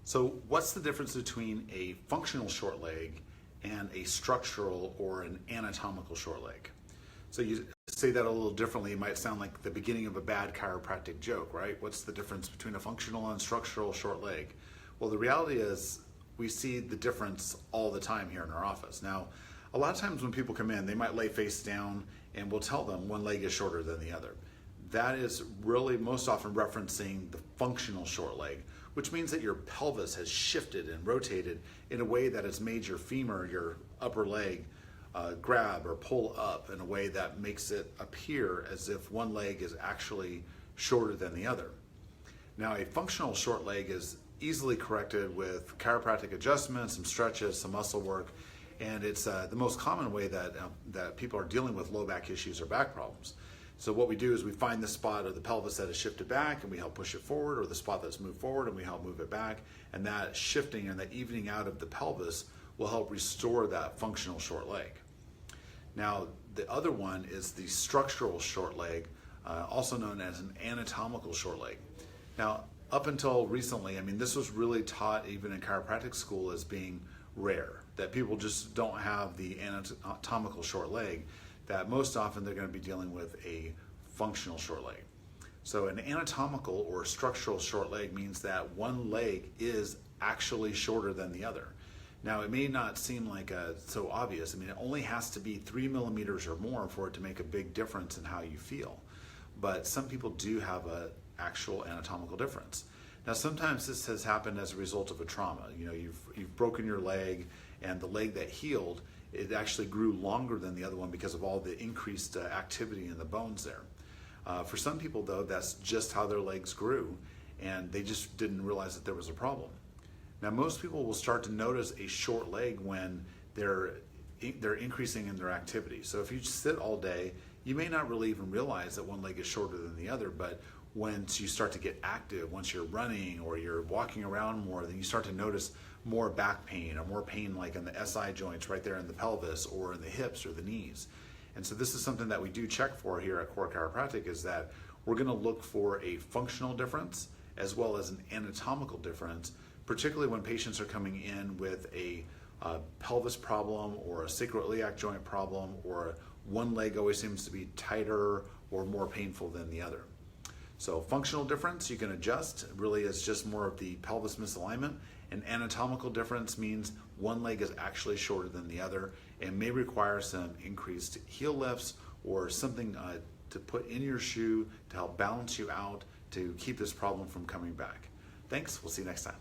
So what's the difference between a functional short leg and a structural or an anatomical short leg? So you say that a little differently, it might sound like the beginning of a bad chiropractic joke, right? What's the difference between a functional and structural short leg? Well, the reality is we see the difference all the time here in our office. Now, a lot of times when people come in, they might lay face down and we'll tell them one leg is shorter than the other. That is really most often referencing the functional short leg, which means that your pelvis has shifted and rotated in a way that has made your femur, your upper leg, grab or pull up in a way that makes it appear as if one leg is actually shorter than the other. Now, a functional short leg is easily corrected with chiropractic adjustments, some stretches, some muscle work, and it's the most common way that people are dealing with low back issues or back problems. So what we do is we find the spot of the pelvis that is shifted back and we help push it forward, or the spot that's moved forward and we help move it back, and that shifting and that evening out of the pelvis will help restore that functional short leg. Now, the other one is the structural short leg, also known as an anatomical short leg. Now, up until recently, I mean, this was really taught even in chiropractic school as being rare, that people just don't have the anatomical short leg, that most often they're going to be dealing with a functional short leg. So an anatomical or structural short leg means that one leg is actually shorter than the other. Now, it may not seem like so obvious. I mean, it only has to be 3 millimeters or more for it to make a big difference in how you feel. But some people do have an actual anatomical difference. Now, sometimes this has happened as a result of a trauma. You know, you've broken your leg, and the leg that healed, it actually grew longer than the other one because of all the increased activity in the bones there. For some people, though, that's just how their legs grew, and they just didn't realize that there was a problem. Now, most people will start to notice a short leg when they're increasing in their activity. So if you sit all day, you may not really even realize that one leg is shorter than the other, but once you start to get active, once you're running or you're walking around more, then you start to notice more back pain or more pain like in the SI joints right there in the pelvis or in the hips or the knees. And so this is something that we do check for here at Core Chiropractic, is that we're going to look for a functional difference as well as an anatomical difference, particularly when patients are coming in with a pelvis problem or a sacroiliac joint problem, or one leg always seems to be tighter or more painful than the other. So functional difference you can adjust, really is just more of the pelvis misalignment. An anatomical difference means one leg is actually shorter than the other and may require some increased heel lifts or something to put in your shoe to help balance you out to keep this problem from coming back. Thanks, we'll see you next time.